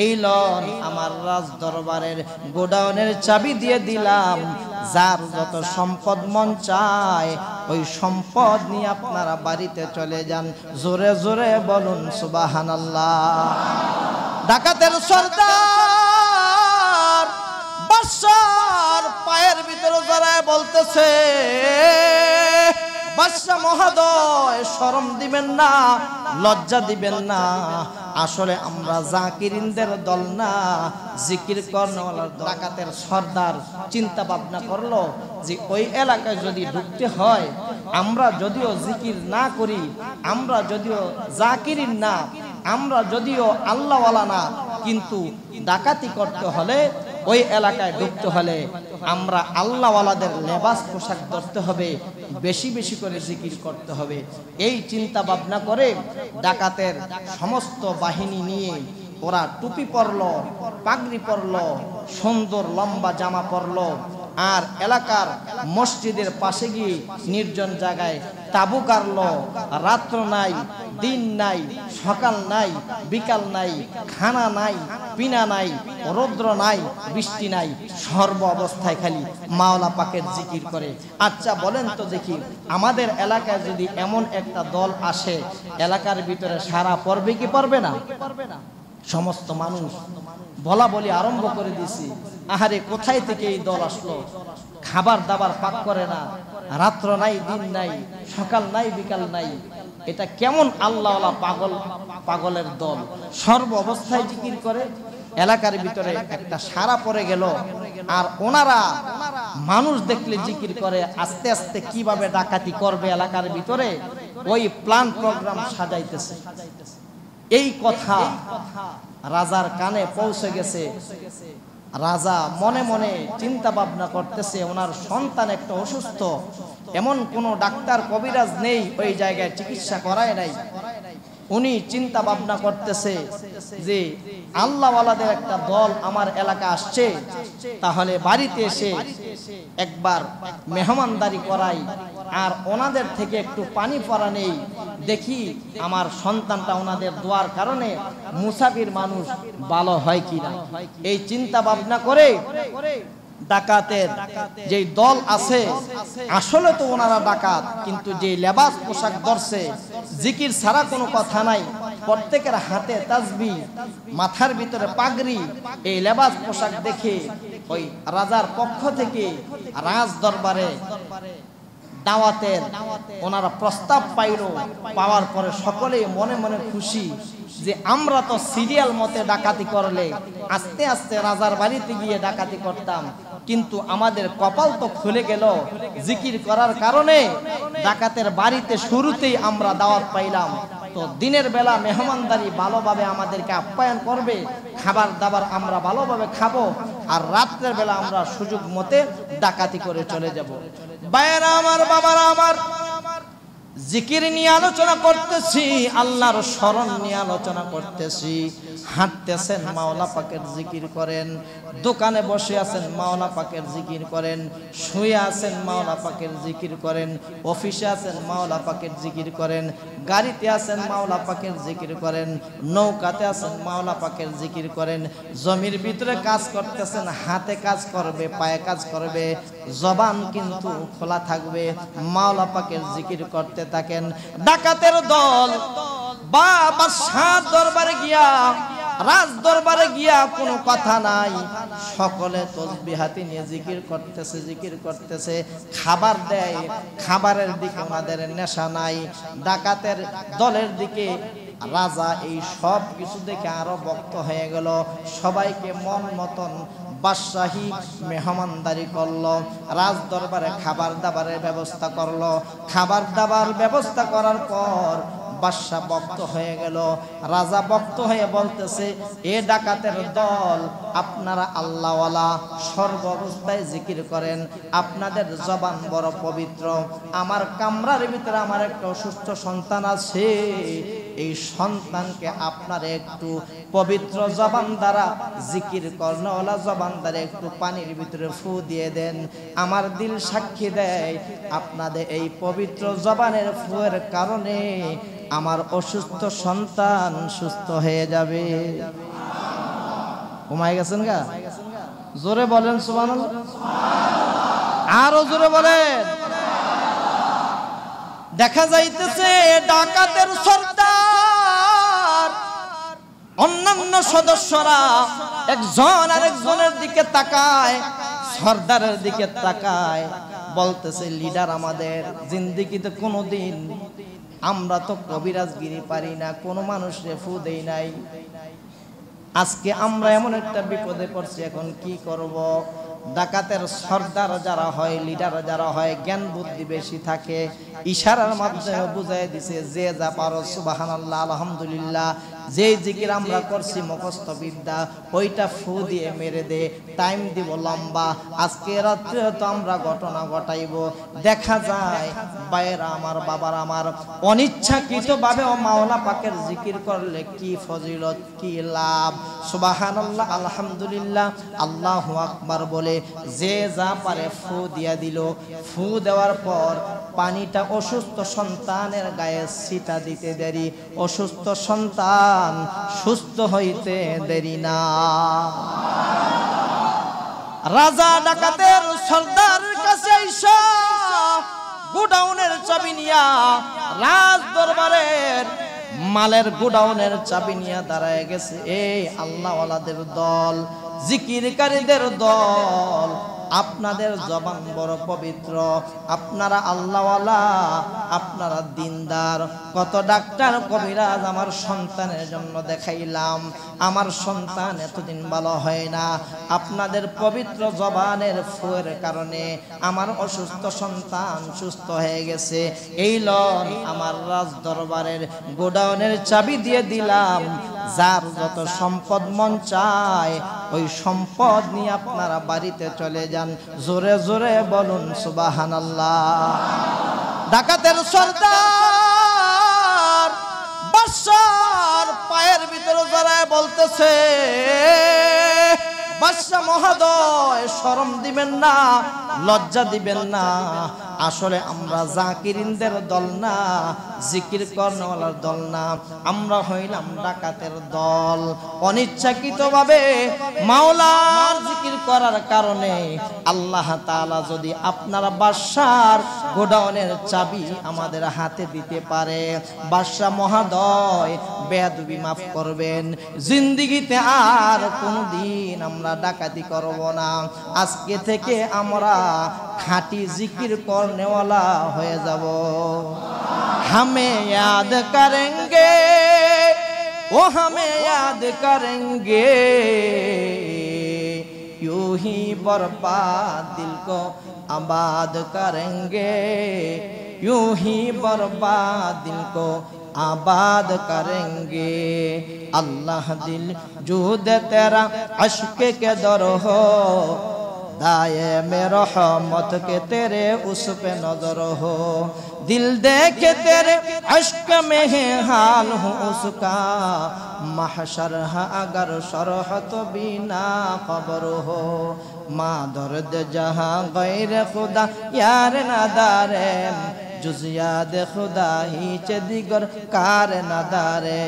এই লন আমার রাজ দরবারের গোডাউনের চাবি দিয়ে দিলাম, যার যত সম্পদ মন চায় ওই সম্পদ নিয়ে আপনারা বাড়িতে চলে যান। জোরে জোরে বলুন সুবহানাল্লাহ। ডাকাতের সর্দার বাদশার পায়ের ভিতরে জড়ায় বলতেছে, বাদশা মহোদয় শরম দিবেন না, লজ্জা দিবেন না, আসলে আমরা জাকিরিনদের দল না, জিকির করনেওয়ালার দল। ডাকাতের সর্দার চিন্তা ভাবনা করলো যে ওই এলাকায় যদি ঢুকতে হয়, আমরা যদিও জিকির না করি, আমরা যদিও জাকিরিন না, আমরা যদিও আল্লাহওয়ালা না, কিন্তু ডাকাতি করতে হলে, ওই এলাকায় ঢুকতে হলে আমরা আল্লাহওয়ালাদের লেবাস পোশাক ধরতে হবে, বেশি বেশি করে জিকির করতে হবে। এই চিন্তা ভাবনা করে ডাকাতের সমস্ত বাহিনী নিয়ে ওরা টুপি পরলো, পাগড়ি পরলো, সুন্দর লম্বা জামা পরলো, আর এলাকার মসজিদের পাশে গিয়ে নির্জন জায়গায় তাবু গাড়লো। রাত্র নাই, দিন নাই, সকাল নাই, বিকাল নাই, খানা নাই, পিনা নাই, রৌদ্র নাই, বৃষ্টি নাই, সর্ব অবস্থায় খালি মাওলা পাকের জিকির করে। আচ্ছা বলেন তো দেখি, আমাদের এলাকায় যদি এমন একটা দল আসে, এলাকার ভিতরে সারা পড়বে কি পড়বে না? সমস্ত মানুষ বলা বলি আরম্ভ করে দিছি, আহারে কোথায় থেকে এই দল আসলো? খাবার দাবার পাক করে না, রাত্র নাই, দিন নাই, সকাল নাই, বিকাল নাই, এটা কেমন আল্লাহওয়ালা পাগলের দল, সর্ব অবস্থায় জিকির করে। এলাকার ভিতরে একটা সারা পড়ে গেল, আর ওনারা মানুষ দেখলে জিকির করে। আস্তে আস্তে কিভাবে ডাকাতি করবে এলাকার ভিতরে ওই প্ল্যান প্রোগ্রাম সাজাইতেছে। এই কথা রাজার কানে পৌঁছে গেছে। রাজা মনে মনে চিন্তা ভাবনা করতেছে, ওনার সন্তান একটা অসুস্থ, এমন কোন ডাক্তার কবিরাজ নেই ওই জায়গায় চিকিৎসা করায় নাই। উনি চিন্তা ভাবনা করতেছে যে আল্লাহওয়ালাদের একটা দল আমার এলাকা আসছে, তাহলে বাড়িতে এসে একবার মেহমানদারি করাই, আর ওনাদের থেকে একটু পানি পরা নেই, দেখি আমার সন্তানটা ওনাদের দোয়ার কারণে মুসাফির মানুষ ভালো হয় কিনা। এই চিন্তা ভাবনা করে ডাকাতের যে দল আছে, আসলে তো ওনারা ডাকাত, কিন্তু যে লেবাস পোশাক ধরছে, জিকির ছাড়া কোনো কথা নাই, প্রত্যেকের হাতে তাসবিহ, মাথার ভিতরে পাগড়ি, এই লেবাস পোশাক দেখে ওই রাজার পক্ষ থেকে রাজ দরবারে দাওয়াতের ওনারা প্রস্তাব পাওয়ার পরে সকলেই মনে মনে খুশি যে আমরা তো সিরিয়াল মতে ডাকাতি করলে আস্তে আস্তে রাজার বাড়িতে গিয়ে ডাকাতি করতাম, কিন্তু আমাদের কপাল তো খুলে গেল, জিকির করার কারণে ডাকাতের বাড়িতে শুরুতেই আমরা দাওয়াত পাইলাম। তো দিনের বেলা মেহমানদারি ভালোভাবে আমাদেরকে আপ্যায়ন করবে, খাবার দাবার আমরা ভালোভাবে খাবো, আর রাত্রের বেলা আমরা সুযোগ মতে ডাকাতি করে চলে যাব। ভাইয়েরা আমার, বাবারা আমার, জিকির নিয়ে আলোচনা করতেছি, আল্লাহর স্মরণ নিয়ে আলোচনা করতেছি। হাঁটতেছেন মাওলা পাকের জিকির করেন, দোকানে বসে আছেন মাওলা পাকের জিকির করেন, শুয়ে আছেন মাওলা পাকের জিকির করেন, অফিসে আছেন মাওলা পাকের জিকির করেন, গাড়িতে আছেন মাওলা পাকের জিকির করেন, নৌকাতে আছেন মাওলা পাকের জিকির করেন, জমির ভিতরে কাজ করতেছেন, হাতে কাজ করবে, পায়ে কাজ করবে, জবান কিন্তু খোলা থাকবে, মাওলা পাকের জিকির করতে থাকেন। ডাকাতের দল বাদশাহ দরবারে গিয়া, রাজ দরবারে গিয়া কোনো কথা নাই, সকলে তসবিহ হাতে নিয়ে জিকির করতেছে, জিকির করতেছে। খাবার দেয়, খাবারের দিকে আমাদের নেশা নাই। ডাকাতের দলের দিকে রাজা এই সব কিছু দেখে আরো বক্ত হয়ে গেল, সবাইকে মন মতন বাদশাহী মেহমানদারি করলো, রাজ দরবারে খাবার দাবারের ব্যবস্থা করলো। খাবার দাবার ব্যবস্থা করার পর বাদশা বক্ত হয়ে গেল। রাজা বক্ত হয়ে বলতেছে, এ ডাকাতের দল, আপনারা আল্লাহওয়ালা, সর্ব অবস্থায় জিকির করেন, আপনাদের জবান বড় পবিত্র। আমার কামরার ভিতরে আমার একটা অসুস্থ সন্তান আছে, এই সন্তানকে আপনারা একটু পবিত্র জবান দ্বারা, জিকির কর্ণওয়ালা জবান দ্বারা একটু পানির ভিতরে ফু দিয়ে দেন। আমার দিল সাক্ষী দেয়, আপনাদের এই পবিত্র জবানের ফুয়ের কারণে আমার অসুস্থ সন্তান সুস্থ হয়ে যাবে। ঘুমাই গেছেন গা? জোরে বলেন সুবহানাল্লাহ, আরো জোরে বলেন। দেখা যাইতেছে ডাকাতের সর্দার অন্যান্য সদস্যরা একজন আরেকজনের দিকে তাকায়, সর্দারের দিকে তাকায়, বলতেছে লিডার আমাদের জিন্দেগিতে কোনোদিন আমরা তো কবিরাজগিরি পারি না, কোনো মানুষে ফু দেই নাই, আজকে আমরা এমন একটা বিপদে পড়ছি, এখন কি করব? ডাকাতের সর্দার যারা হয়, লিডার যারা হয়, জ্ঞান বুদ্ধি বেশি থাকে, ইশারার মাধ্যমে বুঝাই দিছে যে যা পারো সুবহানাল্লাহ আলহামদুলিল্লাহ, যে জিকির আমরা করছি মুখস্থ বিদ্যা ওইটা ফু দিয়ে মেরে দে, টাইম দিব লম্বা, আজকে রাত্রে তো আমরা ঘটনা ঘটাইব। দেখা যায় বাইরা আমার, বাবার আমার, অনিচ্ছাকৃতভাবে ও মাওলা পাকের জিকির করলে কি ফজিলত, কি লাভ। সুবহানাল্লাহ আলহামদুলিল্লাহ আল্লাহু আকবার বলে যে যা পারে ফু দিয়া দিল। ফু দেওয়ার পর পানিটা অসুস্থ সন্তানের গায়ে ছিটা দিতে দেরি, অসুস্থ সন্তান সুস্থ হইতে দেরি না। রাজা ডাকাতের সর্দারের কাছে আইসা গোডাউনের চাবি নিয়া, রাজ দরবারের মালের গোডাউনের চাবি নিয়ে দাঁড়ায় গেছে এই আল্লাহওয়ালাদের দল, জিকিরকারীদের দল। আপনাদের জবান বড় পবিত্র, আপনারা আল্লাহওয়ালা, আপনারা দিনদার। কত ডাক্তার কবিরাজ আমার সন্তানের জন্য দেখাইলাম, আমার সন্তান এতদিন ভালো হয় না, আপনাদের পবিত্র জবানের ফুয়ের কারণে আমার অসুস্থ সন্তান সুস্থ হয়ে গেছে। এই লন আমার রাজ দরবারের গোডাউনের চাবি দিয়ে দিলাম, যার যত সম্পদ মন চায় ওই সম্পদ নিয়ে আপনারা বাড়িতে চলে যান। জোরে জোরে বলুন সুবহানাল্লাহ। ডাকাতের সর্দার বাদশার পায়ের ভিতরে জড়ায় বলতেছে, বাদশা মহোদয় শরম দিবেন না, লজ্জা দিবেন না, আসলে আমরা জাকিরিনদের দল না, জিকির করনেওয়ালার দল না, আমরা হইলাম ডাকাতের দল। অনিচ্ছাকৃতভাবে মাওলার জিকির করার কারণে আল্লাহ তাআলা যদি আপনারা বাদশার গোডাউনের চাবি আমাদের হাতে দিতে পারে, বাদশা মহোদয় বেয়াদবি মাফ করবেন, জিন্দেগিতে আর কোনদিন আমরা ডাকাতি করব না, আজকে থেকে আমরা খাঁটি জিকির করনেওয়ালা হয়ে যাব। हमें याद करेंगे वो हमें याद करेंगे, यूं ही बर्बाद दिल को आबाद करेंगे, यूं ही बर्बाद दिल को आबाद करेंगे। अल्लाह दिल जूद तेरा अश्क के दर हो, दाए में रहमत के तेरे उस पे नजर हो, दिल देखे तेरे अश्क में है हाल हूँ उसका, महशर है अगर शरह तो बिना खबर हो, माँ दर्द जहाँ गैर खुदा यार नदारे, जुज याद खुदा ही चे दिगर कार नदारे।